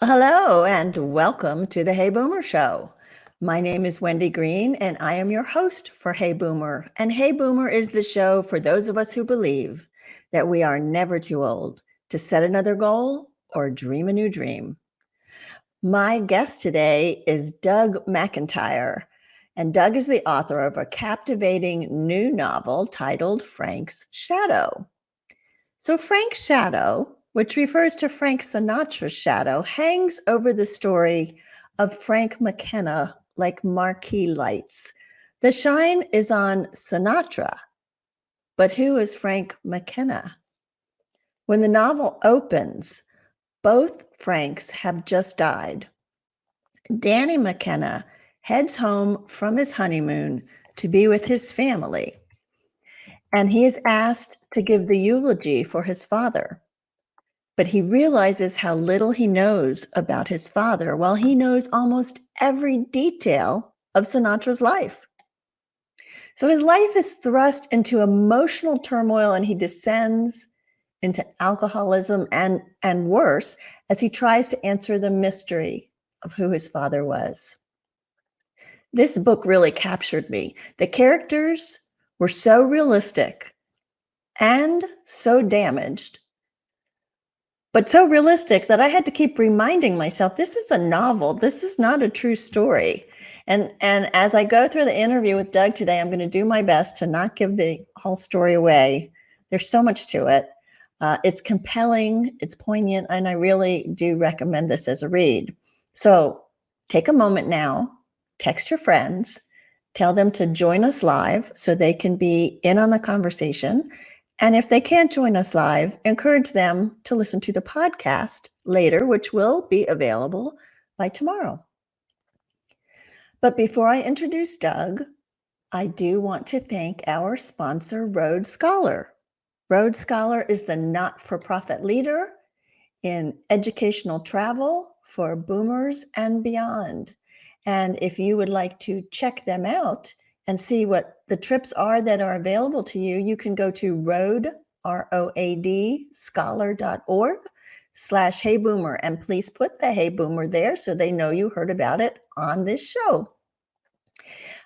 Hello and welcome to the Hey Boomer Show. My name is Wendy Green and I am your host for Hey Boomer. And Hey Boomer is the show for those of us who believe that we are never too old to set another goal or dream a new dream. My guest today is Doug McIntyre, and Doug is the author of a captivating new novel titled Frank's Shadow. So Frank's shadow, which refers to Frank Sinatra's shadow, hangs over the story of Frank McKenna like marquee lights. The shine is on Sinatra, but who is Frank McKenna? When the novel opens, both Franks have just died. Danny McKenna heads home from his honeymoon to be with his family, and he is asked to give the eulogy for his father. But he realizes how little he knows about his father, while he knows almost every detail of Sinatra's life. So his life is thrust into emotional turmoil, and he descends into alcoholism and worse as he tries to answer the mystery of who his father was. This book really captured me. The characters were so realistic and so damaged, but so realistic that I had to keep reminding myself, this is a novel. This is not a true story. And as I go through the interview with Doug today, I'm going to do my best to not give the whole story away. There's so much to it. It's compelling, it's poignant, and I really do recommend this as a read. So take a moment now, text your friends, tell them to join us live so they can be in on the conversation. And if they can't join us live, encourage them to listen to the podcast later, which will be available by tomorrow. But before I introduce Doug, I do want to thank our sponsor, Rhodes Scholar. Rhodes Scholar is the not-for-profit leader in educational travel for boomers and beyond. And if you would like to check them out and see what the trips are that are available to you, you can go to ROAD scholar.org/heyboomer. And please put the Hey Boomer there so they know you heard about it on this show.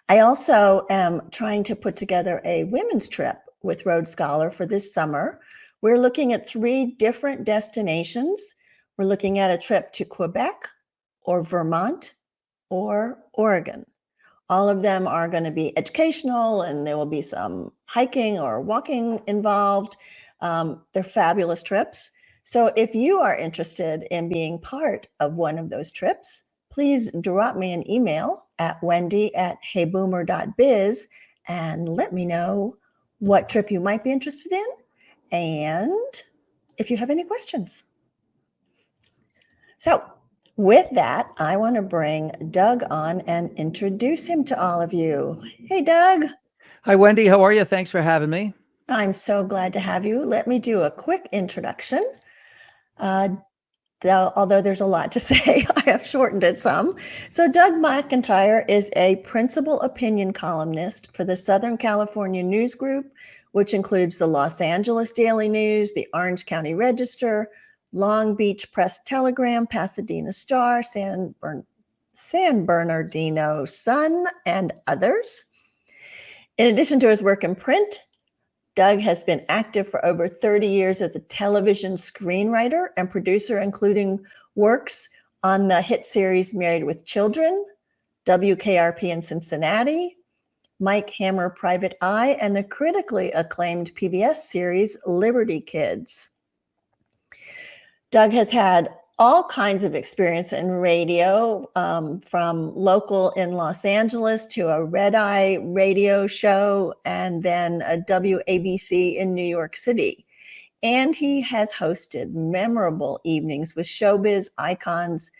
I also am trying to put together a women's trip with Rhodes Scholar for this summer. We're looking at 3 different destinations. We're looking at a trip to Quebec or Vermont or Oregon. All of them are going to be educational, and there will be some hiking or walking involved. They're fabulous trips. So if you are interested in being part of one of those trips, please drop me an email at wendy@heyboomer.biz and let me know what trip you might be interested in and if you have any questions. So with that, I want to bring Doug on and introduce him to all of you. Hey, Doug. Hi, Wendy. How are you? Thanks for having me. I'm so glad to have you. Let me do a quick introduction. Although there's a lot to say, I have shortened it some. So Doug McIntyre is a principal opinion columnist for the Southern California News Group, which includes the Los Angeles Daily News, the Orange County Register, Long Beach Press-Telegram, Pasadena Star, San Bernardino Sun, and others. In addition to his work in print, Doug has been active for over 30 years as a television screenwriter and producer, including works on the hit series Married with Children, WKRP in Cincinnati, Mike Hammer Private Eye, and the critically acclaimed PBS series Liberty Kids. Doug has had all kinds of experience in radio, from local in Los Angeles to a red eye radio show, and then a WABC in New York City. And he has hosted memorable evenings with showbiz icons.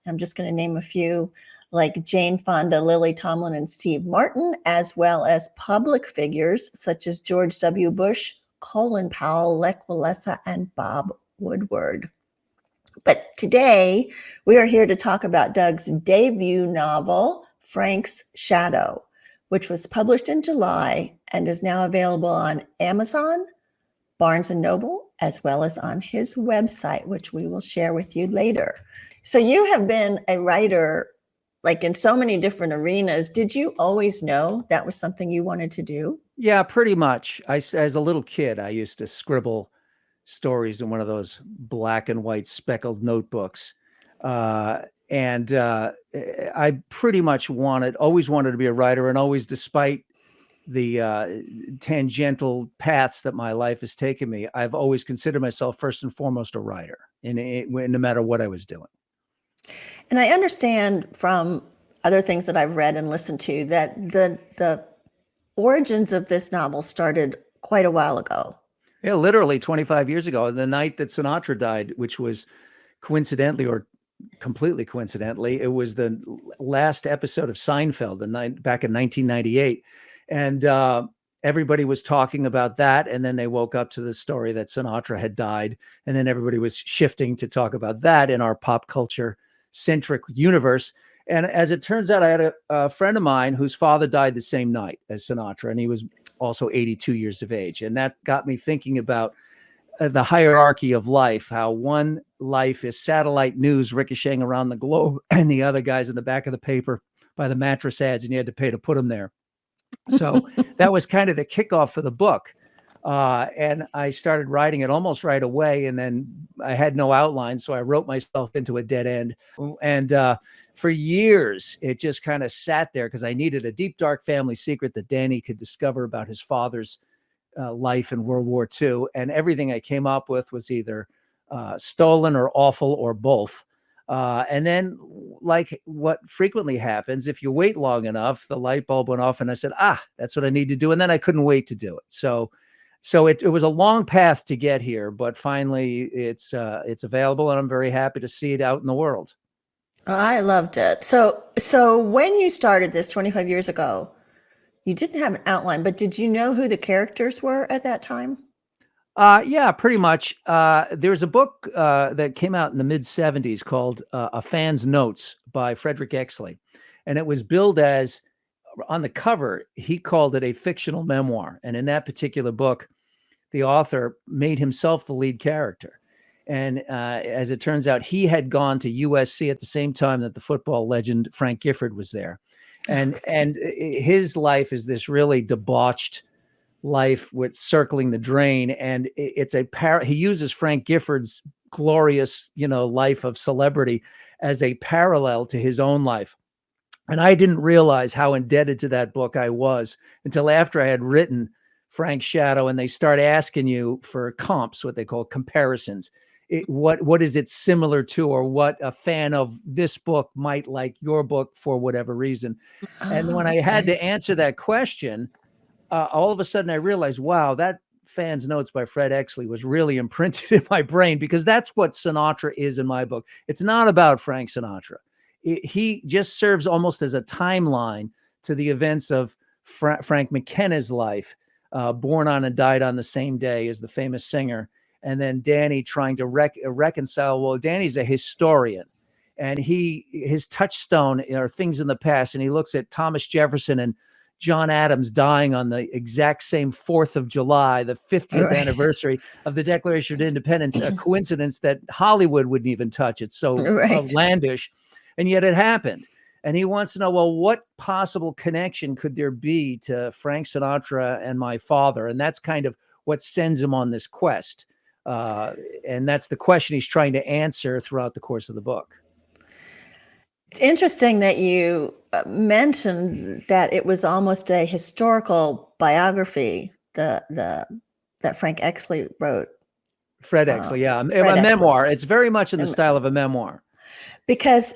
I'm just going to name a few, like Jane Fonda, Lily Tomlin, and Steve Martin, as well as public figures such as George W. Bush, Colin Powell, Lech Walesa, and Bob Woodward. But today, we are here to talk about Doug's debut novel, Frank's Shadow, which was published in July and is now available on Amazon, Barnes & Noble, as well as on his website, which we will share with you later. So you have been a writer like in so many different arenas. Did you always know that was something you wanted to do? Yeah, pretty much. As a little kid, I used to scribble stories in one of those black and white speckled notebooks. Uh, and I pretty much always wanted to be a writer, and always, despite the tangential paths that my life has taken me, I've always considered myself first and foremost a writer, no matter what I was doing. And I understand from other things that I've read and listened to that the origins of this novel started quite a while ago. Yeah, literally 25 years ago, the night that Sinatra died, which was coincidentally or completely coincidentally, it was the last episode of Seinfeld, back in 1998. And everybody was talking about that. And then they woke up to the story that Sinatra had died. And then everybody was shifting to talk about that in our pop culture centric universe. And as it turns out, I had a friend of mine whose father died the same night as Sinatra, and he was also 82 years of age. And that got me thinking about the hierarchy of life, how one life is satellite news ricocheting around the globe, and the other guy's in the back of the paper by the mattress ads, and you had to pay to put them there. So that was kind of the kickoff for the book. And I started writing it almost right away. And then I had no outline, so I wrote myself into a dead end. And for years, it just kind of sat there because I needed a deep, dark family secret that Danny could discover about his father's life in World War II. And everything I came up with was either stolen or awful or both. And then, like what frequently happens, if you wait long enough, the light bulb went off and I said, that's what I need to do. And then I couldn't wait to do it. So it was a long path to get here, but finally it's available, and I'm very happy to see it out in the world. I loved it. So when you started this 25 years ago, you didn't have an outline, but did you know who the characters were at that time? Yeah, pretty much. There's a book that came out in the mid 70s called A Fan's Notes by Frederick Exley. And it was billed as, on the cover, he called it a fictional memoir. And in that particular book, the author made himself the lead character. And as it turns out, he had gone to USC at the same time that the football legend Frank Gifford was there. And his life is this really debauched life with circling the drain. And it's he uses Frank Gifford's glorious, life of celebrity as a parallel to his own life. And I didn't realize how indebted to that book I was until after I had written Frank's Shadow, and they start asking you for comps, what they call comparisons. What is it similar to, or what a fan of this book might like your book for whatever reason. And when I had to answer that question, all of a sudden I realized, wow, that Fan's Notes by Fred Exley was really imprinted in my brain, because that's what Sinatra is in my book. It's not about Frank Sinatra. He just serves almost as a timeline to the events of Frank McKenna's life, born on and died on the same day as the famous singer. And then Danny trying to reconcile. Well, Danny's a historian, and his touchstone are things in the past. And he looks at Thomas Jefferson and John Adams dying on the exact same 4th of July, the 50th anniversary of the Declaration of Independence, a coincidence that Hollywood wouldn't even touch. It's so outlandish, and yet it happened. And he wants to know, well, what possible connection could there be to Frank Sinatra and my father? And that's kind of what sends him on this quest. And that's the question he's trying to answer throughout the course of the book. It's interesting that you mentioned that it was almost a historical biography that Frank Exley wrote. Fred Exley, yeah, a memoir. It's very much in the style of a memoir. Because,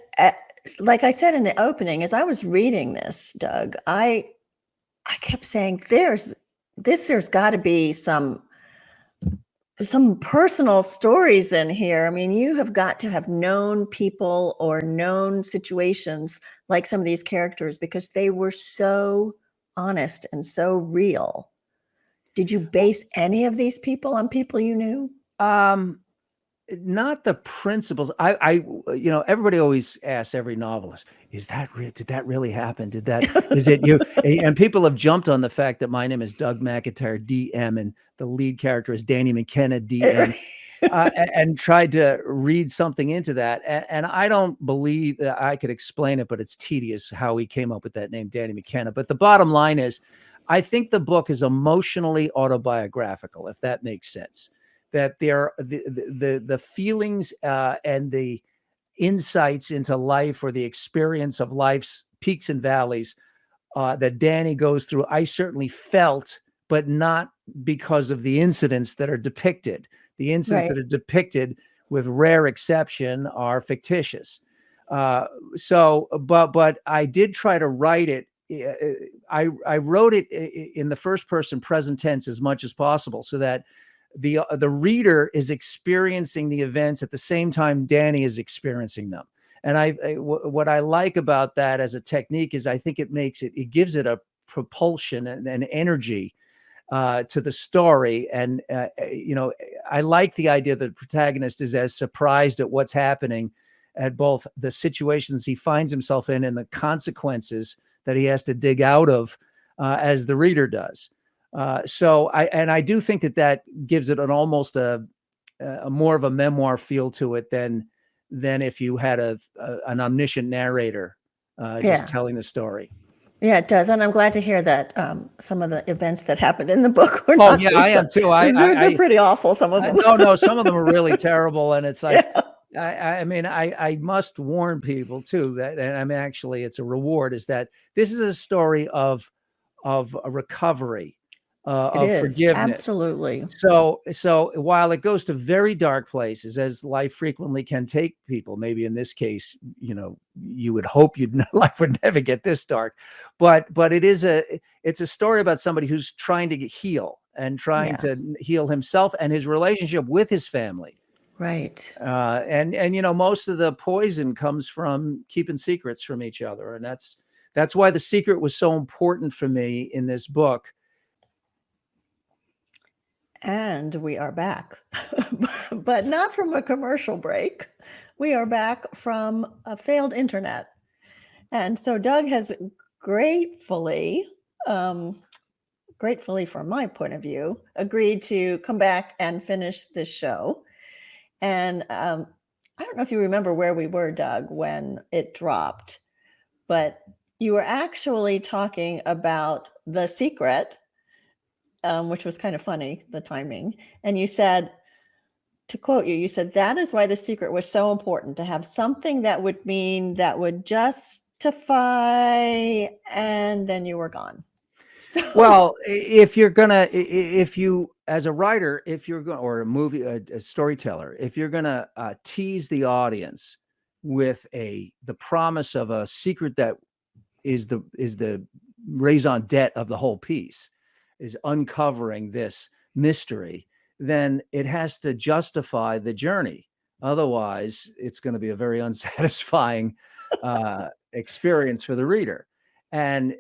like I said in the opening, as I was reading this, Doug, I kept saying, there's got to be some personal stories in here. I mean, you have got to have known people or known situations like some of these characters, because they were so honest and so real. Did you base any of these people on people you knew? Not the principles. Everybody always asks every novelist, is that real? Did that really happen? Is it you? And people have jumped on the fact that my name is Doug McIntyre, DM, and the lead character is Danny McKenna, DM. and tried to read something into that. And I don't believe that I could explain it, but it's tedious how he came up with that name, Danny McKenna. But the bottom line is, I think the book is emotionally autobiographical, if that makes sense. That there, the feelings and the insights into life, or the experience of life's peaks and valleys that Danny goes through, I certainly felt, but not because of the incidents that are depicted. The incidents Right. that are depicted, with rare exception, are fictitious. But I did try to write it. I wrote it in the first person present tense as much as possible, so that the reader is experiencing the events at the same time Danny is experiencing them. And what I like about that as a technique is I think it gives it a propulsion and energy to the story. And, I like the idea that the protagonist is as surprised at what's happening, at both the situations he finds himself in and the consequences that he has to dig out of, as the reader does. I do think that gives it an almost a more of a memoir feel to it than if you had an omniscient narrator just Yeah. telling the story. Yeah, it does. And I'm glad to hear that some of the events that happened in the book were Oh not yeah, I based on. am too. They're pretty awful, some of them. No, some of them are really terrible, and it's like, Yeah. I must warn people too that, and I mean, actually, it's a reward, is that this is a story of a recovery, It of is. forgiveness. Absolutely. So while it goes to very dark places, as life frequently can take people, maybe in this case, you would hope life would never get this dark, but it's a story about somebody who's trying to heal, and trying Yeah. to heal himself and his relationship with his family. Right. And most of the poison comes from keeping secrets from each other, and that's why The Secret was so important for me in this book. And we are back, but not from a commercial break. We are back from a failed internet. And so Doug has gratefully, from my point of view, agreed to come back and finish this show. And I don't know if you remember where we were, Doug, when it dropped, but you were actually talking about The Secret, which was kind of funny, the timing. And you said, to quote you, you said, "That is why The Secret was so important, to have something that would justify," and then you were gone. So, Well, if you, as a writer, or a movie, a storyteller, if you're gonna tease the audience with the promise of a secret that is the raison d'etre of the whole piece, is uncovering this mystery, then it has to justify the journey. Otherwise, it's going to be a very unsatisfying experience for the reader. And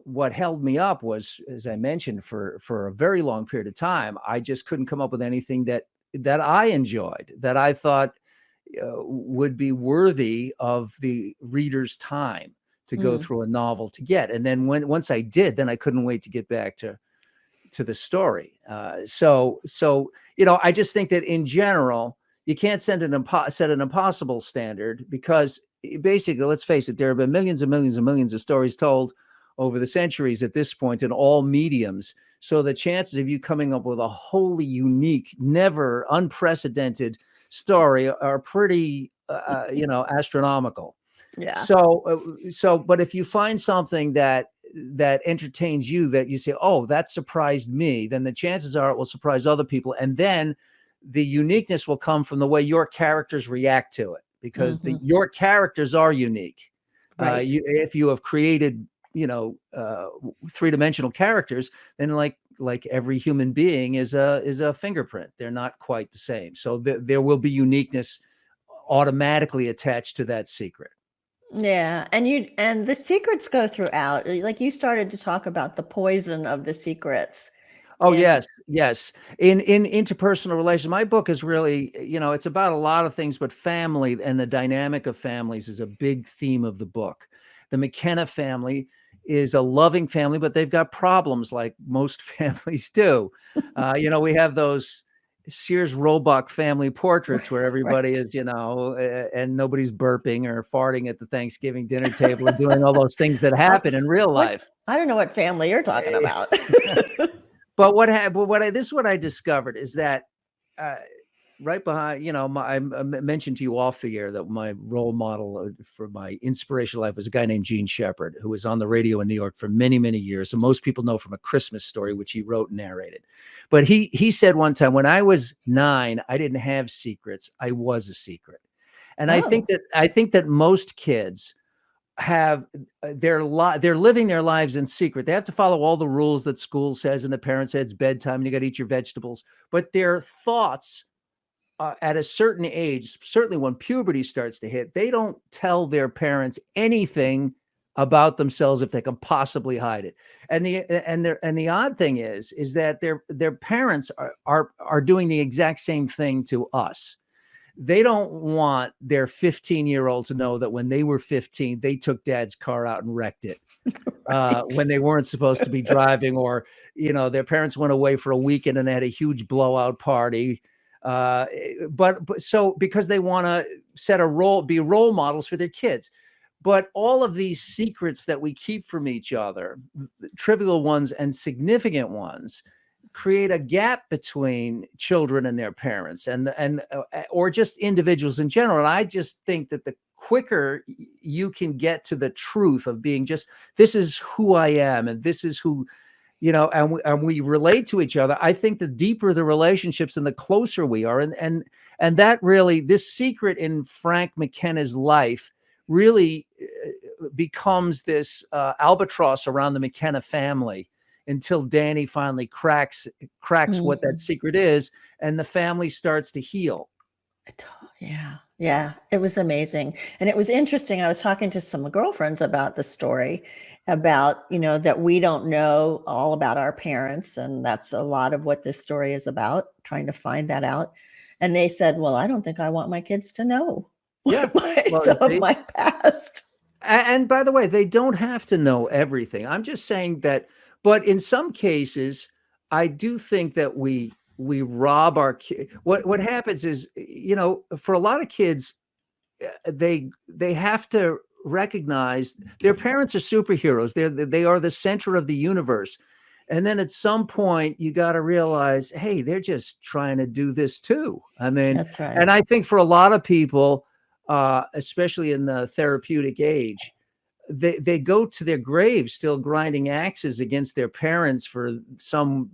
what held me up was, as I mentioned, for a very long period of time, I just couldn't come up with anything that I enjoyed, that I thought would be worthy of the reader's time to go through a novel to get. And then once I did, then I couldn't wait to get back to the story. So I just think that in general, you can't set an impossible standard, because basically, let's face it, there have been millions and millions and millions of stories told over the centuries at this point in all mediums. So the chances of you coming up with a wholly unique, never unprecedented story are pretty, astronomical. yeah. But if you find something that entertains you, that you say, "Oh, that surprised me," then the chances are it will surprise other people, and then the uniqueness will come from the way your characters react to it, because your characters are unique. Right. If you have created, three-dimensional characters, then like every human being is a fingerprint. They're not quite the same, so there will be uniqueness automatically attached to that secret. Yeah. And the secrets go throughout. Like, you started to talk about the poison of the secrets. Oh, And yes. In interpersonal relations, my book is really, it's about a lot of things, but family and the dynamic of families is a big theme of the book. The McKenna family is a loving family, but they've got problems like most families do. We have those, Sears Roebuck family portraits where everybody Right. is, and nobody's burping or farting at the Thanksgiving dinner table and doing all those things that happen in real What? life. I don't know what family you're talking about. But this is what I discovered is that right behind, I mentioned to you off the air that my role model for my inspirational life was a guy named Gene Shepherd, who was on the radio in New York for many, many years. And most people know from A Christmas Story, which he wrote and narrated. But he said one time, when I was 9, I didn't have secrets. I was a secret. And I think Oh, that most kids have they're living their lives in secret. They have to follow all the rules that school says and the parents say it's bedtime and you got to eat your vegetables. But their thoughts at a certain age, certainly when puberty starts to hit, they don't tell their parents anything about themselves if they can possibly hide it. And the odd thing is that their parents are doing the exact same thing to us. They don't want their 15-year-old to know that when they were 15, they took dad's car out and wrecked it right. when they weren't supposed to be driving, or, their parents went away for a weekend and they had a huge blowout party. But so because they want to be role models for their kids. But all of these secrets that we keep from each other, trivial ones and significant ones, create a gap between children and their parents or just individuals in general. And I just think that the quicker you can get to the truth of being just, this is who I am and this is who, and we relate to each other, I think the deeper the relationships and the closer we are. And that really, this secret in Frank McKenna's life really becomes this albatross around the McKenna family until Danny finally cracks what that secret is, and the family starts to heal. Yeah. Yeah. It was amazing. And it was interesting. I was talking to some girlfriends about the story about, that we don't know all about our parents. And that's a lot of what this story is about, trying to find that out. And they said, well, I don't think I want my kids to know Yeah. Well, some of my past. and by the way, they don't have to know everything. I'm just saying that, but in some cases, I do think that we rob our kids. What happens is, for a lot of kids, they have to recognize their parents are superheroes. They are the center of the universe. And then at some point you got to realize, hey, they're just trying to do this too. I mean, That's right. and I think for a lot of people, especially in the therapeutic age, they go to their graves still grinding axes against their parents for some,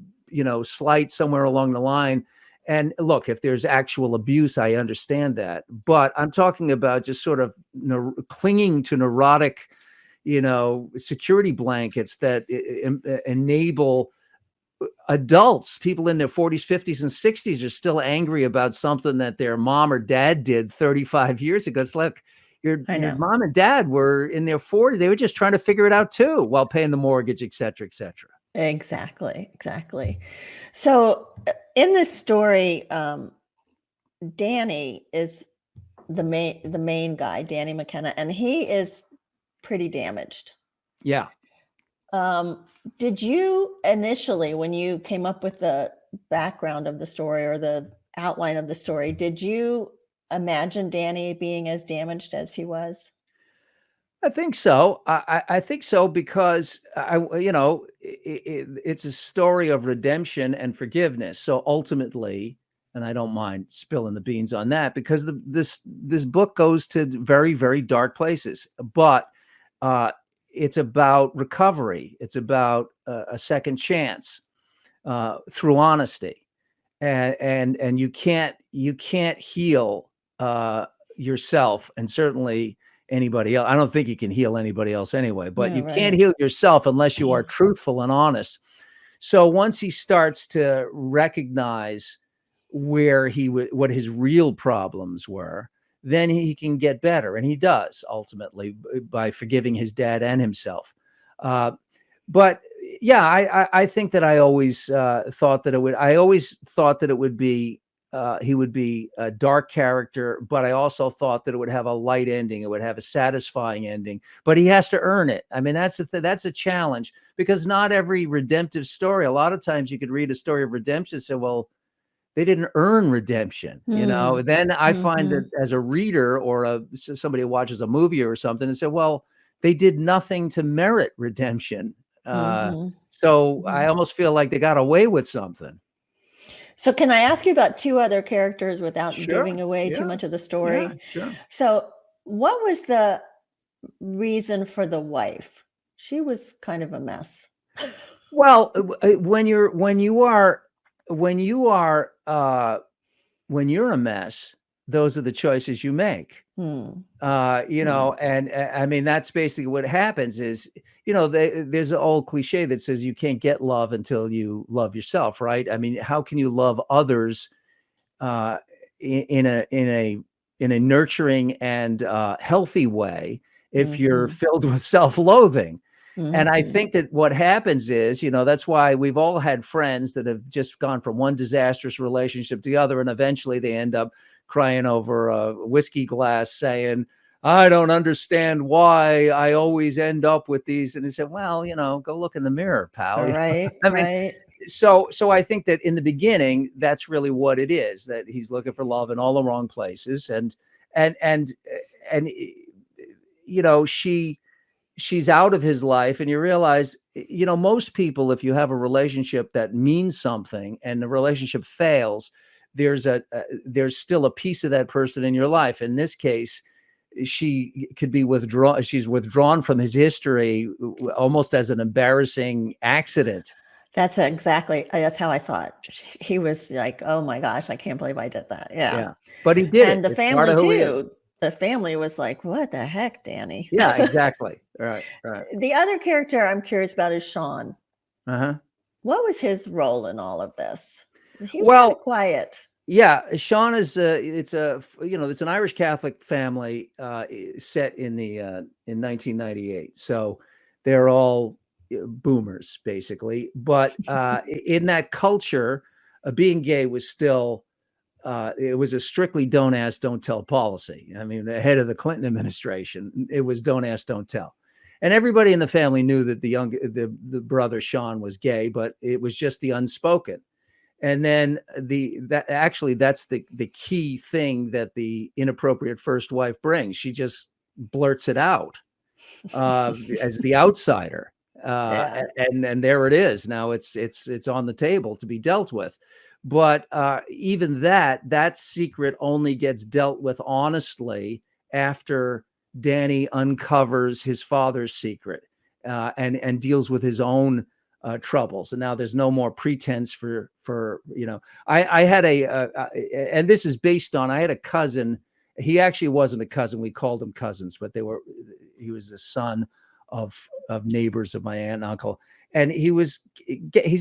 slight somewhere along the line. And look, if there's actual abuse, I understand that. But I'm talking about just sort of clinging to neurotic, security blankets that enable adults, people in their 40s, 50s, and 60s are still angry about something that their mom or dad did 35 years ago. It's like, your mom and dad were in their 40s. They were just trying to figure it out too, while paying the mortgage, et cetera, et cetera. Exactly. So in this story, Danny is the main guy, Danny McKenna, and he is pretty damaged. Yeah. Did you initially, when you came up with the background of the story or the outline of the story, did you imagine Danny being as damaged as he was? I think so. I think so because it's a story of redemption and forgiveness. So ultimately, and I don't mind spilling the beans on that, because this book goes to very, very dark places. But it's about recovery. It's about a second chance through honesty, and you can't heal yourself, and certainly anybody else. I don't think you can heal anybody else anyway, but you can't heal yourself unless you are truthful and honest. So once he starts to recognize what his real problems were, then he can get better. And he does ultimately by forgiving his dad and himself. But yeah, I think that I always thought that it would be, he would be a dark character, but I also thought that it would have a light ending. It would have a satisfying ending, but he has to earn it. I mean, that's a challenge, because not every redemptive story, a lot of times you could read a story of redemption and say, well, they didn't earn redemption, you know. Then I find Mm-hmm. that as a reader or somebody who watches a movie or something and say, well, they did nothing to merit redemption. Mm-hmm. So Mm-hmm. I almost feel like they got away with something. So can I ask you about two other characters without Sure. giving away too Yeah. much of the Yeah. story? Sure. So what was the reason for the wife? She was kind of a mess. Well, when you're a mess, those are the choices you make. Hmm. You Hmm. know, and I mean, that's basically what happens is, you know, there's an old cliche that says you can't get love until you love yourself, right? I mean, how can you love others uh, in a nurturing and healthy way if you're Mm-hmm. filled with self-loathing? And I Mm-hmm. think that what happens is, you know, that's why we've all had friends that have just gone from one disastrous relationship to the other, and eventually they end up crying over a whiskey glass saying, I don't understand why I always end up with these. And he said, well, you know, go look in the mirror, pal. All right. I mean, Right. so I think that in the beginning, that's really what it is, that he's looking for love in all the wrong places. And you know, she's out of his life, and you realize, you know, most people, if you have a relationship that means something and the relationship fails, there's still a piece of that person in your life. In this case, she could be withdrawn. She's withdrawn from his history almost as an embarrassing accident. That's how I saw it. He was like, oh my gosh, I can't believe I did that. Yeah. Yeah, but he did it. And the It's part family of who he is. too. The family was like, what the heck, Danny? Yeah, exactly. Right, right. The other character I'm curious about is Sean. Uh-huh. What was his role in all of this? He was kind of Well, quiet. yeah, Sean is you know, it's an Irish Catholic family set in 1998. So they're all boomers basically, but in that culture, being gay was still it was a strictly don't ask, don't tell policy. I mean, the head of the Clinton administration, it was don't ask, don't tell. And everybody in the family knew that the brother Sean was gay, but it was just the unspoken. And then that's the key thing that the inappropriate first wife brings. She just blurts it out as the outsider. Yeah. And there it is. Now it's on the table to be dealt with. But even that secret only gets dealt with honestly after Danny uncovers his father's secret and deals with his own troubles. And now there's no more pretense for you know. I had and this is based on, I had a cousin. He actually wasn't a cousin. We called him cousins, but he was the son of neighbors of my aunt and uncle, and he's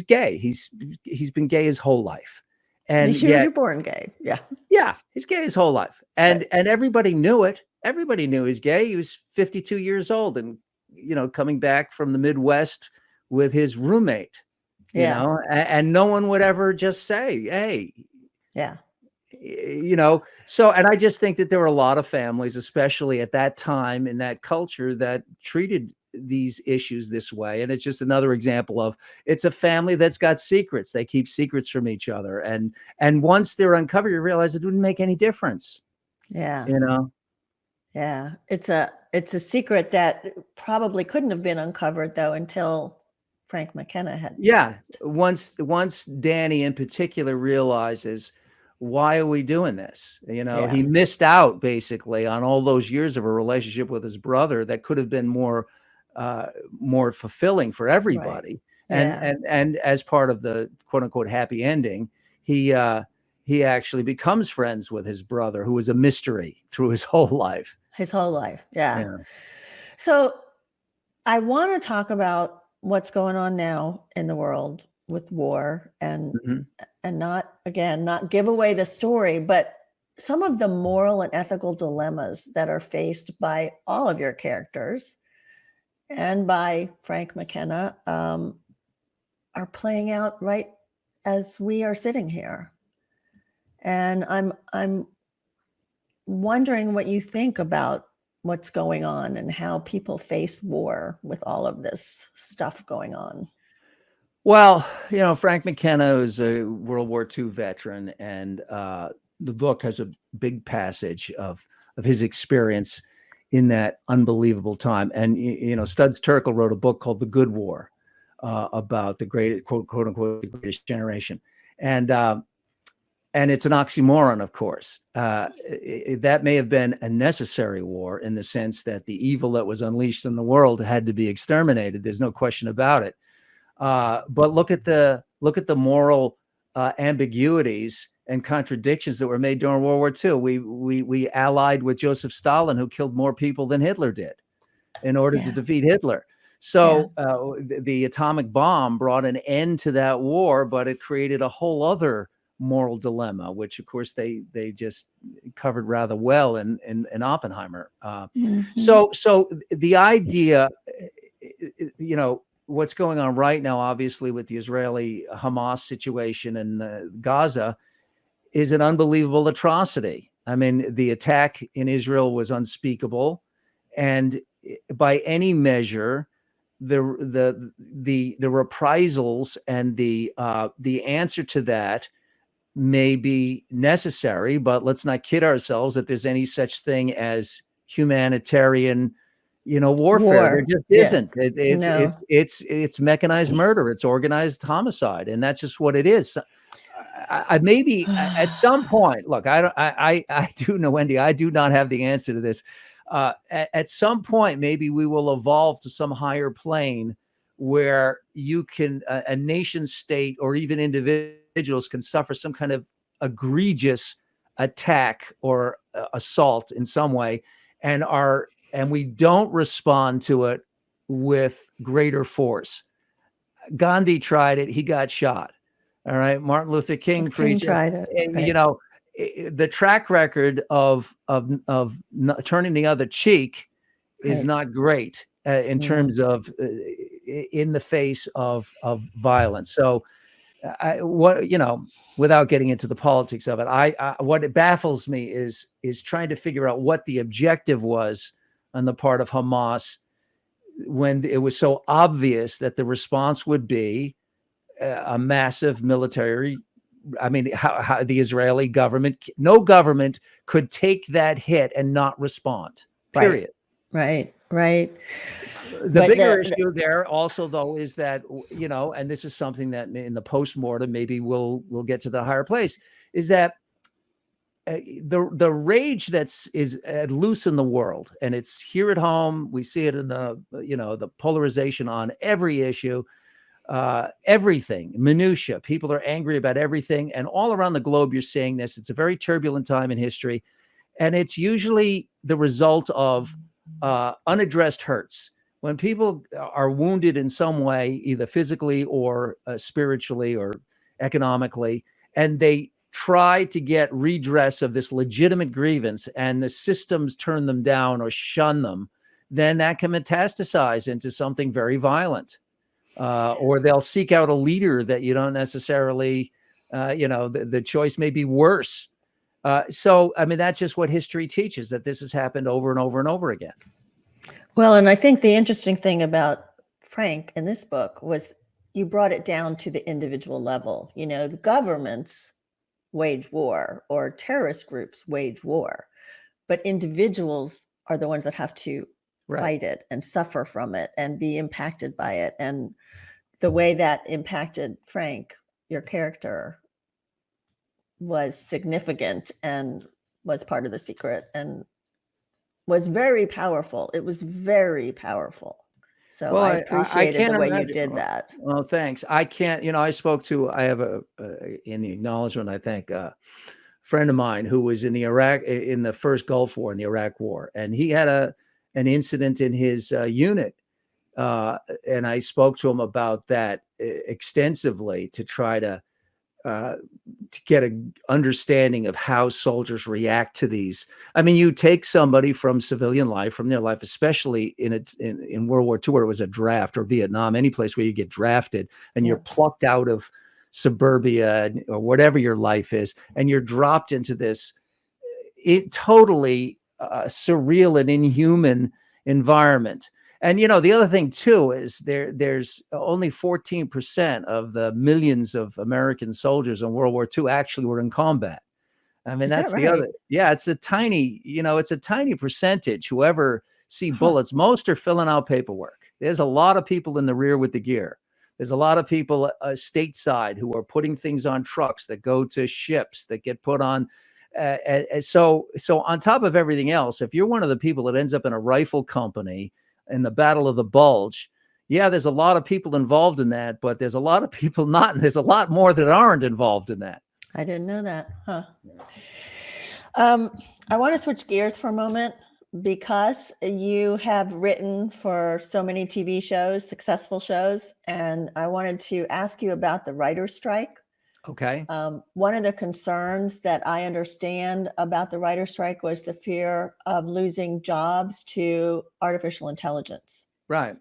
gay. He's been gay his whole life, and You're yet, born gay. Yeah. yeah, he's gay his whole life, Right. and everybody knew it. Everybody knew he's gay. He was 52 years old, and you know, coming back from the Midwest with his roommate, you Yeah. know, and no one would ever just say, "Hey." Yeah. You know, so, and I just think that there were a lot of families, especially at that time in that culture, that treated these issues this way. And it's just another example of, it's a family that's got secrets. They keep secrets from each other. And once they're uncovered, you realize it wouldn't make any difference, Yeah. you know? Yeah. It's a secret that probably couldn't have been uncovered though until Frank McKenna had Yeah. passed. Once Danny in particular realizes, why are we doing this? You know, Yeah. he missed out basically on all those years of a relationship with his brother that could have been uh, more fulfilling for Right. everybody. Yeah. And as part of the quote unquote happy ending, he actually becomes friends with his brother, who was a mystery through his whole life. His whole life. Yeah. Yeah. So I want to talk about what's going on now in the world with war Mhm. and not give away the story, but some of the moral and ethical dilemmas that are faced by all of your characters and by Frank McKenna are playing out right as we are sitting here. And I'm wondering what you think about what's going on and how people face war with all of this stuff going on. Well, Frank McKenna is a World War II veteran, and the book has a big passage of his experience in that unbelievable time. And Studs Terkel wrote a book called The Good War, about the great quote unquote the greatest generation, and and it's an oxymoron, of course. That may have been a necessary war in the sense that the evil that was unleashed in the world had to be exterminated. There's no question about it. But look at the moral ambiguities and contradictions that were made during World War II. We allied with Joseph Stalin, who killed more people than Hitler did, in order to defeat Hitler. So the atomic bomb brought an end to that war, but it created a whole other moral dilemma, which of course they just covered rather well in Oppenheimer. So the idea, what's going on right now, obviously, with the Israeli Hamas situation in Gaza, is an unbelievable atrocity. I mean, the attack in Israel was unspeakable, and by any measure, the reprisals and the answer to that may be necessary, but let's not kid ourselves that there's any such thing as humanitarian warfare. There just isn't. It's mechanized murder. It's organized homicide, and that's just what it is. I maybe at some point, look, I do know, Wendy, I do not have the answer to this. At some point, maybe we will evolve to some higher plane where you can, a nation state or even individuals can suffer some kind of egregious attack or assault in some way, and we don't respond to it with greater force. Gandhi tried it. He got shot. All right. Martin Luther King preached tried it. And, right. The track record of turning the other cheek is not great in terms of in the face of violence. So without getting into the politics of it, what it baffles me is trying to figure out what the objective was on the part of Hamas when it was so obvious that the response would be a massive military. I mean, how the Israeli government, no government could take that hit and not respond, period. Right. The bigger issue there also, though, is that, and this is something that in the postmortem, maybe we'll get to the higher place, is that the rage is loose in the world, and it's here at home. We see it in the polarization on every issue, everything, minutia. People are angry about everything, and all around the globe, you're seeing this. It's a very turbulent time in history, and it's usually the result of unaddressed hurts. When people are wounded in some way, either physically or spiritually or economically, and they try to get redress of this legitimate grievance, and the systems turn them down or shun them, then that can metastasize into something very violent. Or they'll seek out a leader that you don't necessarily, the choice may be worse. So, I mean, that's just what history teaches, that this has happened over and over and over again. Well, and I think the interesting thing about Frank in this book was you brought it down to the individual level. The governments wage war or terrorist groups wage war, but individuals are the ones that have to fight it and suffer from it and be impacted by it. And the way that impacted Frank, your character, was significant and was part of the secret and was very powerful. It was very powerful. So I appreciated the way you did that. Well, thanks. I can't, I have in the acknowledgement, I think, a friend of mine who was in the first Gulf War, in the Iraq War, and he had an incident in his unit. And I spoke to him about that extensively to try to get an understanding of how soldiers react to these. I mean, you take somebody from civilian life, from their life, especially in World War II, where it was a draft, or Vietnam, any place where you get drafted and you're plucked out of suburbia or whatever your life is, and you're dropped into this totally surreal and inhuman environment. And the other thing too is there's only 14% of the millions of American soldiers in World War II actually were in combat. I mean, Is that that's the right? other. Yeah, it's a tiny percentage who ever see Huh. bullets. Most are filling out paperwork. There's a lot of people in the rear with the gear. There's a lot of people stateside who are putting things on trucks that go to ships that get put on. So on top of everything else, if you're one of the people that ends up in a rifle company in the Battle of the Bulge, yeah, there's a lot of people involved in that, but there's a lot of people not, and there's a lot more that aren't involved in that. I didn't know that. Huh. I want to switch gears for a moment because you have written for so many TV shows, successful shows, and I wanted to ask you about the writer's strike. Okay. One of the concerns that I understand about the writer's strike was the fear of losing jobs to artificial intelligence. Right.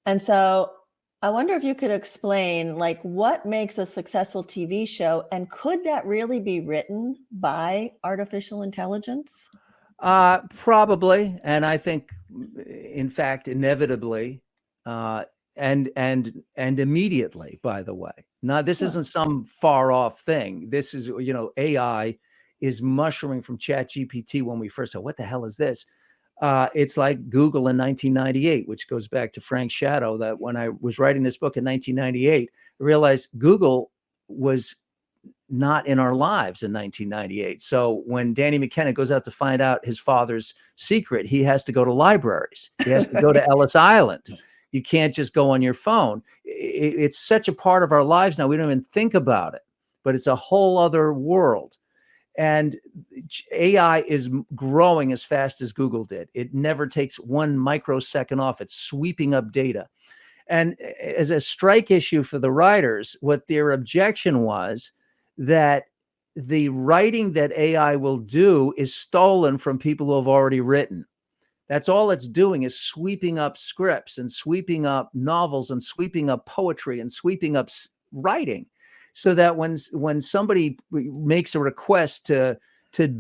And so I wonder if you could explain, like, what makes a successful TV show, and could that really be written by artificial intelligence? Probably, and I think, in fact, inevitably, and immediately. By the way, now this Huh. isn't some far off thing. This is, AI is mushrooming from ChatGPT. When we first said, "What the hell is this?" It's like Google in 1998, which goes back to Frank Shadow. That when I was writing this book in 1998, I realized Google was not in our lives in 1998. So when Danny McKenna goes out to find out his father's secret, he has to go to libraries. He has to go to Right. Ellis Island. You can't just go on your phone. It's such a part of our lives now. We don't even think about it, but it's a whole other world. And AI is growing as fast as Google did. It never takes 1 microsecond off. It's sweeping up data. And as a strike issue for the writers, what their objection was that the writing that AI will do is stolen from people who have already written. That's all it's doing, is sweeping up scripts and sweeping up novels and sweeping up poetry and sweeping up writing, so that when somebody makes a request to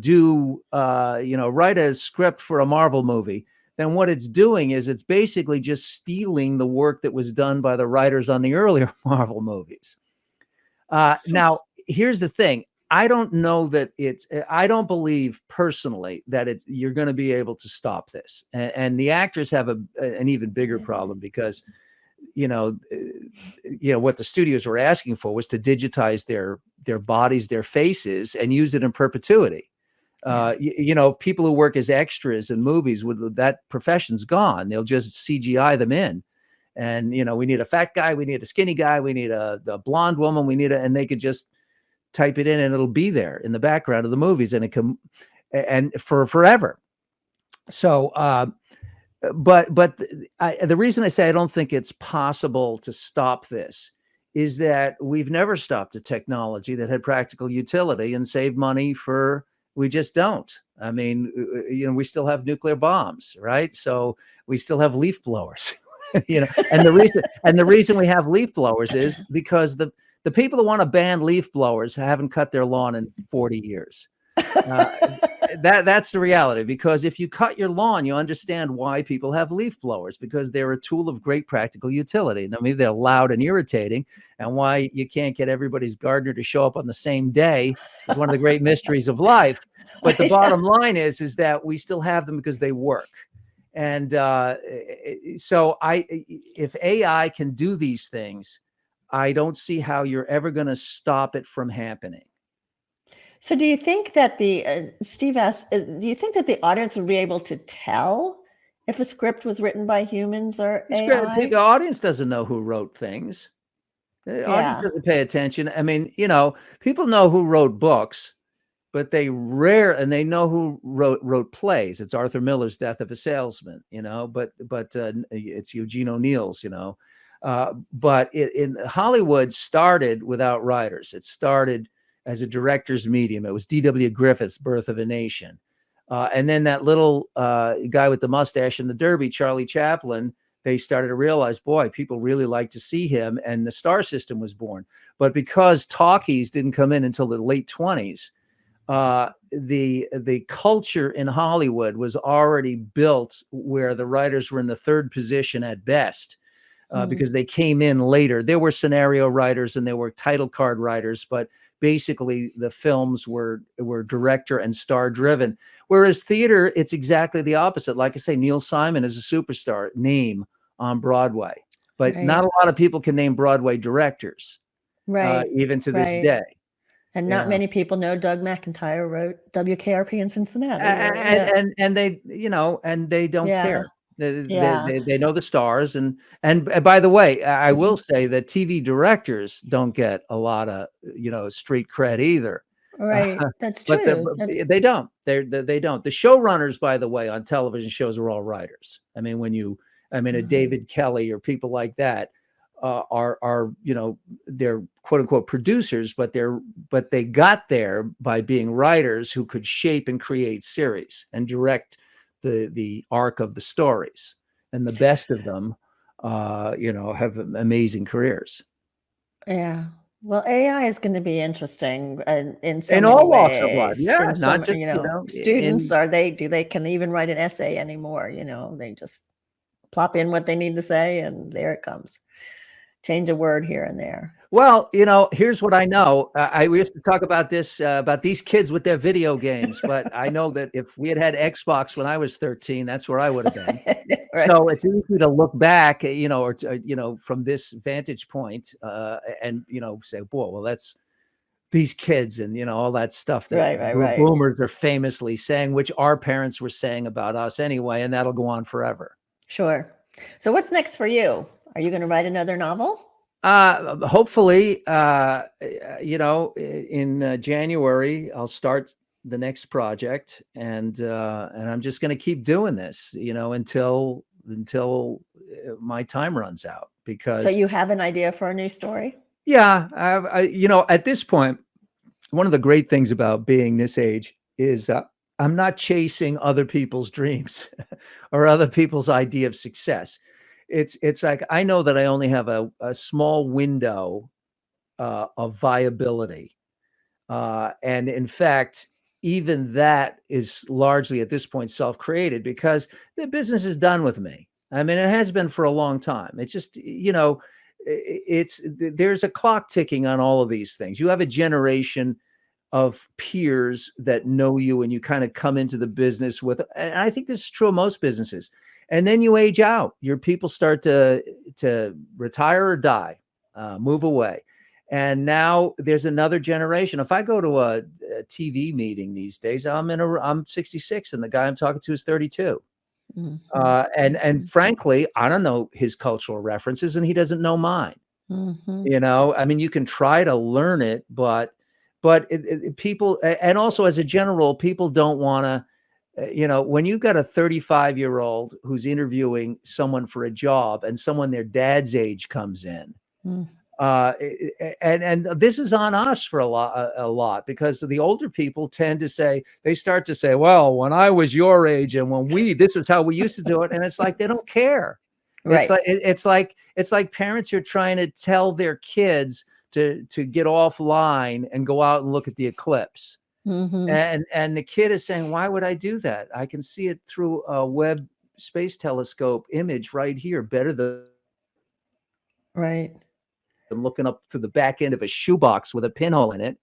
do write a script for a Marvel movie, then what it's doing is it's basically just stealing the work that was done by the writers on the earlier Marvel movies. Now, here's the thing. I don't know that I don't believe personally that you're going to be able to stop this. And the actors have an even bigger problem, because, what the studios were asking for was to digitize their bodies, their faces, and use it in perpetuity. People who work as extras in movies, that profession's gone. They'll just CGI them in. And, we need a fat guy, we need a skinny guy, we need a blonde woman, and they could just type it in and it'll be there in the background of the movies, and it can, and for forever. So, but the reason I say I don't think it's possible to stop this is that we've never stopped a technology that had practical utility and saved money we just don't. I mean, we still have nuclear bombs, right? So we still have leaf blowers, and the reason we have leaf blowers is because the people that want to ban leaf blowers haven't cut their lawn in 40 years. That's the reality, because if you cut your lawn, you understand why people have leaf blowers, because they're a tool of great practical utility. And I mean, they're loud and irritating, and why you can't get everybody's gardener to show up on the same day is one of the great mysteries of life. But the bottom line is that we still have them because they work. And so if AI can do these things, I don't see how you're ever going to stop it from happening. So do you think that Steve asked, do you think that the audience would be able to tell if a script was written by humans or AI? The audience doesn't know who wrote things. The audience doesn't pay attention. I mean, people know who wrote books, but they know who wrote plays. It's Arthur Miller's Death of a Salesman, but it's Eugene O'Neill's, but in Hollywood started without writers. It started as a director's medium. It was D.W. Griffith's Birth of a Nation. And then that little guy with the mustache and the derby, Charlie Chaplin, they started to realize, boy, people really like to see him. And the star system was born. But because talkies didn't come in until the late 20s, the culture in Hollywood was already built where the writers were in the third position at best. Because they came in later. There were scenario writers and there were title card writers, but basically the films were director and star driven. Whereas theater, it's exactly the opposite. Like I say, Neil Simon is a superstar name on Broadway, but not a lot of people can name Broadway directors, even to this day. And not many people know Doug McIntyre wrote WKRP in Cincinnati. And they, and they don't care. They know the stars, and by the way, I will say that TV directors don't get a lot of street cred either. Right, that's true. They don't. They don't. The showrunners, by the way, on television shows are all writers. I mean, a David Kelly or people like that are they're quote unquote producers, but they got there by being writers who could shape and create series and direct the arc of the stories, and the best of them have amazing careers. Yeah, well, AI is going to be interesting in so in many all ways. walks of life. Yeah, not just students can they even write an essay anymore? They just plop in what they need to say and there it comes. Change a word here and there. Well, here's what I know. We used to talk about this, about these kids with their video games, but I know that if we had Xbox when I was 13, that's where I would have been. Right. So it's easy to look back, or from this vantage point, and say, boy, well, that's these kids and all that stuff that boomers are famously saying, which our parents were saying about us anyway, and that'll go on forever. Sure. So what's next for you? Are you going to write another novel? Hopefully, in January, I'll start the next project, and I'm just going to keep doing this, until my time runs out. Because so you have an idea for a new story? Yeah, at this point, one of the great things about being this age is I'm not chasing other people's dreams or other people's idea of success. It's like I know that I only have a small window of viability. And in fact, even that is largely at this point self-created because the business is done with me. I mean, it has been for a long time. It's just, there's a clock ticking on all of these things. You have a generation of peers that know you and you kind of come into the business with, and I think this is true of most businesses. And then you age out. Your people start to retire or die, move away. And now there's another generation. If I go to a TV meeting these days, I'm 66 and the guy I'm talking to is 32. Mm-hmm. And frankly, I don't know his cultural references and he doesn't know mine. Mm-hmm. I mean, you can try to learn it, but people, and also as a general, people don't want to, when you've got a 35-year-old who's interviewing someone for a job and someone their dad's age comes in, and this is on us for a lot, because the older people tend to say, they start to say, well, when I was your age and this is how we used to do it. And it's like, they don't care. Right. It's like parents are trying to tell their kids to get offline and go out and look at the eclipse. Mm-hmm. And the kid is saying, why would I do that? I can see it through a Webb Space Telescope image right here, better than looking up to the back end of a shoebox with a pinhole in it.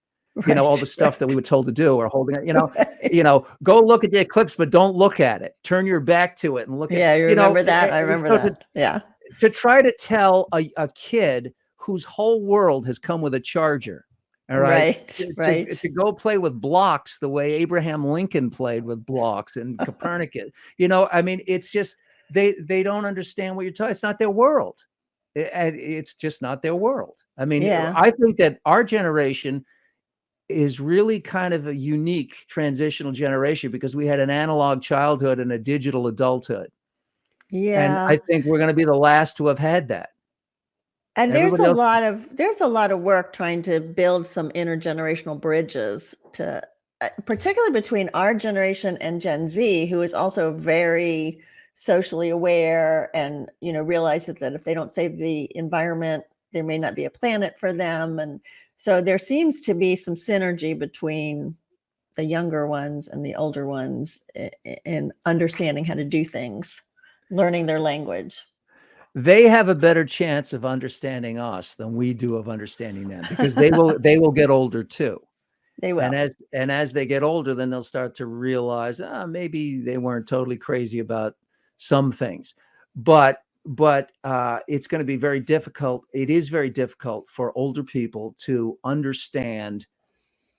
All the stuff that we were told to do or holding it, go look at the eclipse, but don't look at it. Turn your back to it and look at it. Yeah, you remember that? I remember that. Yeah. To try to tell a kid whose whole world has come with a charger. All right. To go play with blocks the way Abraham Lincoln played with blocks and Copernicus. I mean, it's just they don't understand what you're talking. It's not their world. It's just not their world. I mean, I think that our generation is really kind of a unique transitional generation because we had an analog childhood and a digital adulthood. Yeah. And I think we're going to be the last to have had that. And there's a lot of work trying to build some intergenerational bridges to, particularly between our generation and Gen Z, who is also very socially aware and, realizes that if they don't save the environment, there may not be a planet for them. And so there seems to be some synergy between the younger ones and the older ones in understanding how to do things, learning their language? They have a better chance of understanding us than we do of understanding them, because they will get older too. They will. And as they get older, then they'll start to realize, maybe they weren't totally crazy about some things. But it's going to be very difficult. It is very difficult for older people to understand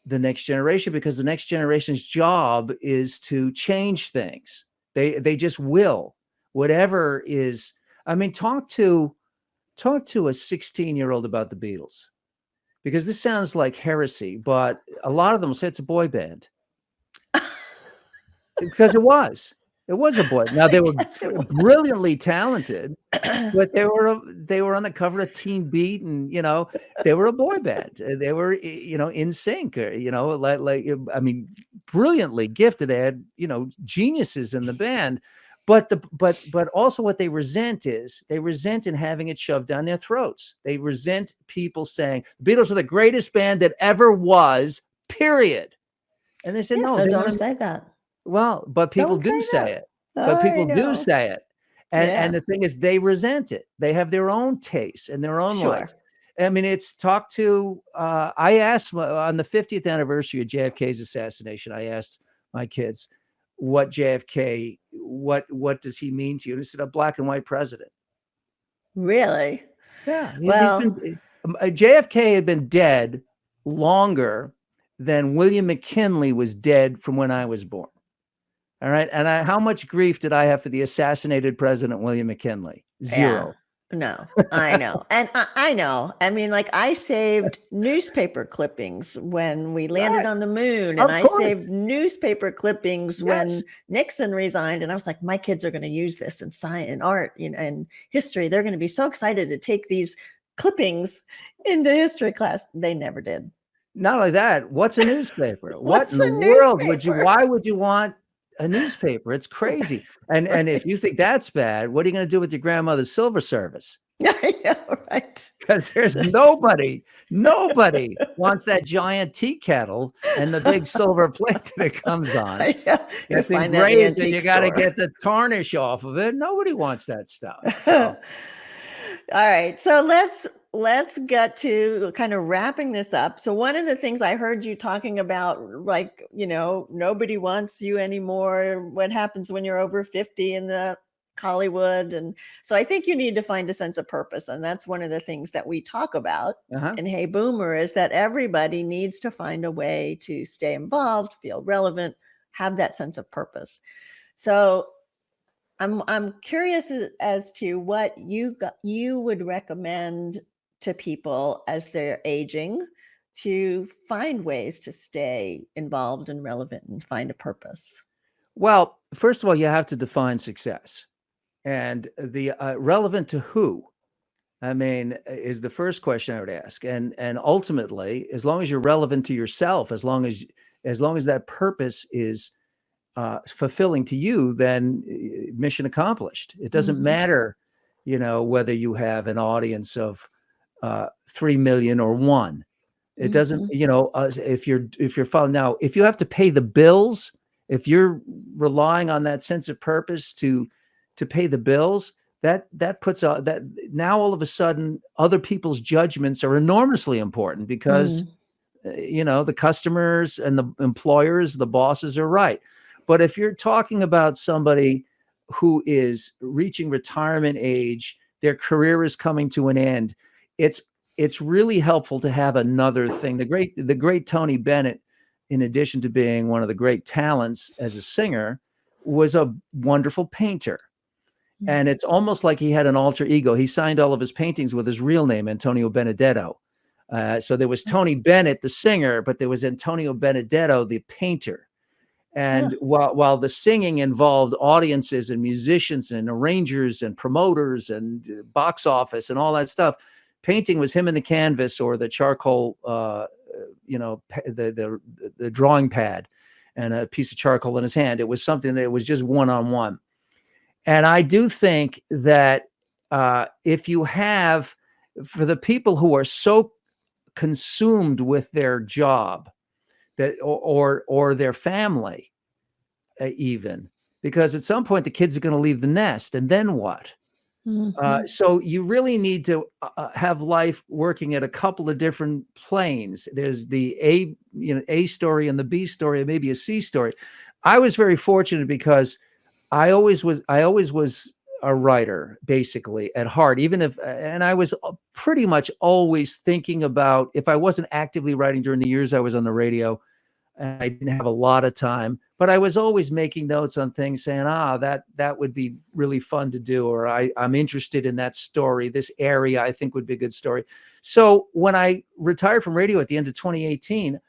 the next generation, because the next generation's job is to change things. They just will. Whatever is, I mean, talk to a 16-year-old about the Beatles, because this sounds like heresy, but a lot of them say it's a boy band. Because it was a boy. Now, they were Yes, it was. brilliantly talented, but they were on the cover of Teen Beat, and they were a boy band. They were in sync, like I mean, brilliantly gifted. They had geniuses in the band, but also what they resent in having it shoved down their throats. They resent people saying the Beatles are the greatest band that ever was, period. And they said, Yeah, no, so don't say that. Well, but people Don't do say say that. it. Oh, But I people do know. say it. And the thing is, they resent it. They have their own tastes and their own Sure. likes. I mean, it's talk to, I asked on the 50th anniversary of JFK's assassination, I asked my kids, what JFK, what does he mean to you? And they said, a black and white president. Really? Yeah. Well, JFK had been dead longer than William McKinley was dead from when I was born. All right. And how much grief did I have for the assassinated President William McKinley? Zero. yeah. No, I know. And I know. I mean, like, I saved newspaper clippings when we landed Right. on the moon, Of and I course. saved newspaper clippings Yes. when Nixon resigned. And I was like, my kids are going to use this in science and art, and history. They're going to be so excited to take these clippings into history class. They never did. Not only that, what's a newspaper? What What's in the a world newspaper? why would you want a newspaper? It's crazy. And if you think that's bad, what are you going to do with your grandmother's silver service? I know, right? Because there's nobody wants that giant tea kettle and the big silver plate that it comes on. I know. You That's find that in the engraved, and you antique got to store. get the tarnish off of it. Nobody wants that stuff. So. All right. So let's get to kind of wrapping this up. So one of the things I heard you talking about, like, nobody wants you anymore. What happens when you're over 50 in the Hollywood? And so I think you need to find a sense of purpose. And that's one of the things that we talk about in Hey Boomer, is that everybody needs to find a way to stay involved, feel relevant, have that sense of purpose. So I'm curious as to what you would recommend to people as they're aging to find ways to stay involved and relevant and find a purpose. Well, first of all, you have to define success, and the relevant to who, I mean, is the first question I would ask. And ultimately, as long as you're relevant to yourself, as long as that purpose is fulfilling to you, then mission accomplished. It doesn't matter, whether you have an audience of 3 million or 1. It doesn't, if you're following now, if you have to pay the bills, if you're relying on that sense of purpose to pay the bills, that puts that now all of a sudden other people's judgments are enormously important, because the customers and the employers, the bosses are right. But if you're talking about somebody who is reaching retirement age, their career is coming to an end, it's really helpful to have another thing. The great Tony Bennett, in addition to being one of the great talents as a singer, was a wonderful painter. And it's almost like he had an alter ego. He signed all of his paintings with his real name, Antonio Benedetto. So there was Tony Bennett, the singer, but there was Antonio Benedetto, the painter. And while the singing involved audiences and musicians and arrangers and promoters and box office and all that stuff, painting was him in the canvas or the charcoal, the drawing pad and a piece of charcoal in his hand. It was something that was just one-on-one. And I do think that if you have, for the people who are so consumed with their job that, or their family, even, because at some point the kids are going to leave the nest, and then what? So you really need to have life working at a couple of different planes. There's the A story and the B story, and maybe a C story. I was very fortunate because I always was a writer, basically, at heart, and I was pretty much always thinking about, if I wasn't actively writing during the years I was on the radio, and I didn't have a lot of time, but I was always making notes on things, saying, that would be really fun to do, or I'm interested in that story. This area I think would be a good story. So when I retired from radio at the end of 2018,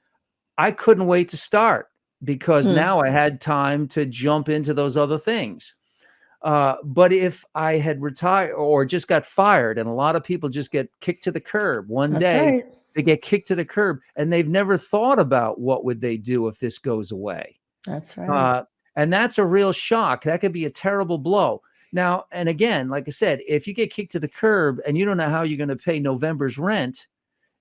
I couldn't wait to start, because now I had time to jump into those other things. But if I had retired or just got fired, and a lot of people just get kicked to the curb one day, right. they get kicked to the curb, and they've never thought about what would they do if this goes away. That's right. And that's a real shock. That could be a terrible blow. Now, and again, like I said, if you get kicked to the curb and you don't know how you're going to pay November's rent,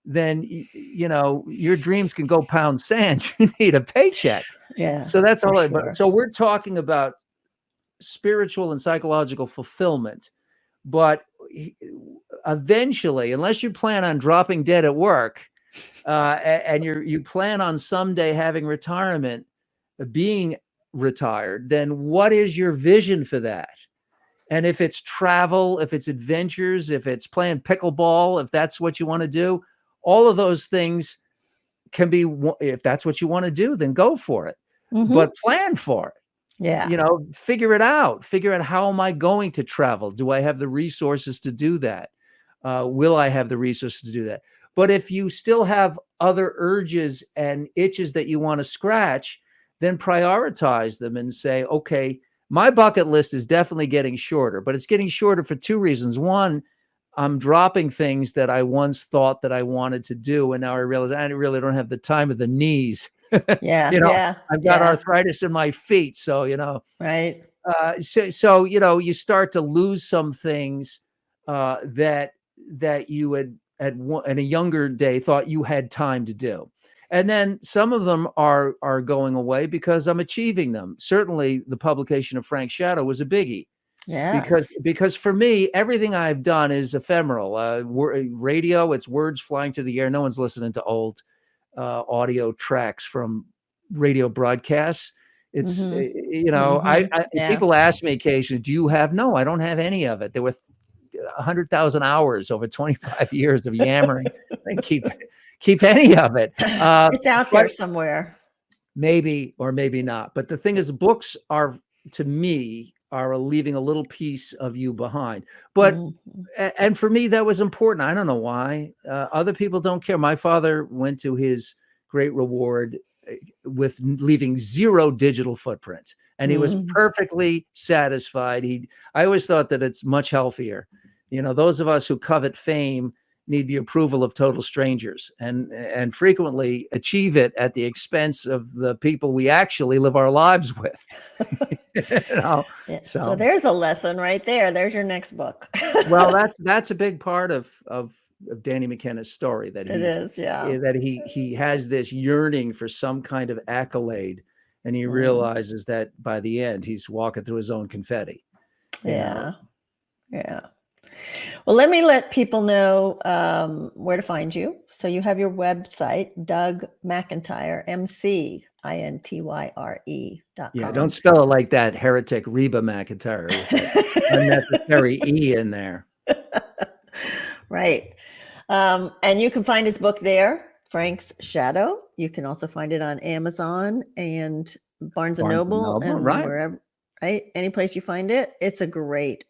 then, your dreams can go pound sand. You need a paycheck. Yeah. So that's all. Sure. But so we're talking about spiritual and psychological fulfillment. But eventually, unless you plan on dropping dead at work, and you plan on someday having retirement, being retired, then what is your vision for that? And if it's travel, if it's adventures, if it's playing pickleball, if that's what you want to do, all of those things can be, if that's what you want to do, then go for it. But plan for it. Yeah. Figure it out. Figure out, how am I going to travel? Do I have the resources to do that? Will I have the resources to do that? But if you still have other urges and itches that you want to scratch, then prioritize them and say, okay, my bucket list is definitely getting shorter, but it's getting shorter for two reasons. One, I'm dropping things that I once thought that I wanted to do, and now I realize I really don't have the time of the knees. Yeah. I've got arthritis in my feet, so Right. So you start to lose some things that you had in a younger day thought you had time to do. And then some of them are going away because I'm achieving them. Certainly the publication of Frank's Shadow was a biggie. Yes. Because for me, everything I've done is ephemeral. Radio, it's words flying through the air. No one's listening to old audio tracks from radio broadcasts. It's, people ask me occasionally, do you have? No, I don't have any of it. There were 100,000 hours over 25 years of yammering. I keep any of it. It's out there somewhere. Maybe or maybe not. But the thing is, books are, to me, are leaving a little piece of you behind. But and for me, that was important. I don't know why. Other people don't care. My father went to his great reward with leaving zero digital footprint, and he was perfectly satisfied. I always thought that it's much healthier. Those of us who covet fame need the approval of total strangers, and frequently achieve it at the expense of the people we actually live our lives with. So there's a lesson right there. There's your next book. Well, that's a big part of Danny McKenna's story, that he has this yearning for some kind of accolade, and he realizes that by the end he's walking through his own confetti. Yeah. Well, let me let people know where to find you. So you have your website, Doug McIntyre, McIntyre.com. Yeah, don't spell it like that heretic Reba McIntyre with that unnecessary E in there. Right. And you can find his book there, Frank's Shadow. You can also find it on Amazon and Barnes and Noble and wherever, right? Any place you find it. It's a great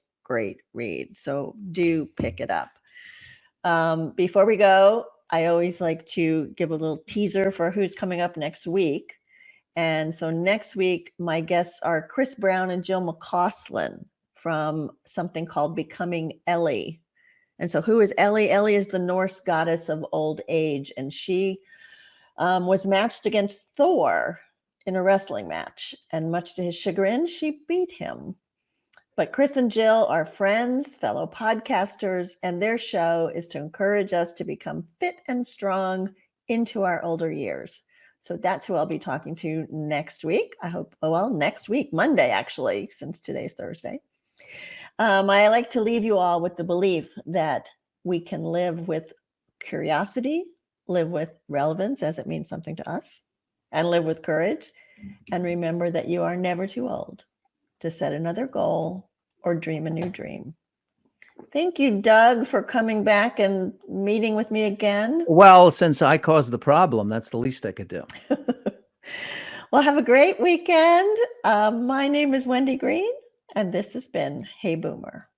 read. So do pick it up. Before we go, I always like to give a little teaser for who's coming up next week. And so next week, my guests are Chris Brown and Jill McCausland from something called Becoming Ellie. And so who is Ellie? Ellie is the Norse goddess of old age. And she was matched against Thor in a wrestling match. And much to his chagrin, she beat him. But Chris and Jill are friends, fellow podcasters, and their show is to encourage us to become fit and strong into our older years. So that's who I'll be talking to next week. I hope, next week, Monday, actually, since today's Thursday. I like to leave you all with the belief that we can live with curiosity, live with relevance as it means something to us, and live with courage. And remember that you are never too old to set another goal or dream a new dream. Thank you, Doug, for coming back and meeting with me again. Well, since I caused the problem, that's the least I could do. Well, have a great weekend. My name is Wendy Green, and this has been Hey Boomer.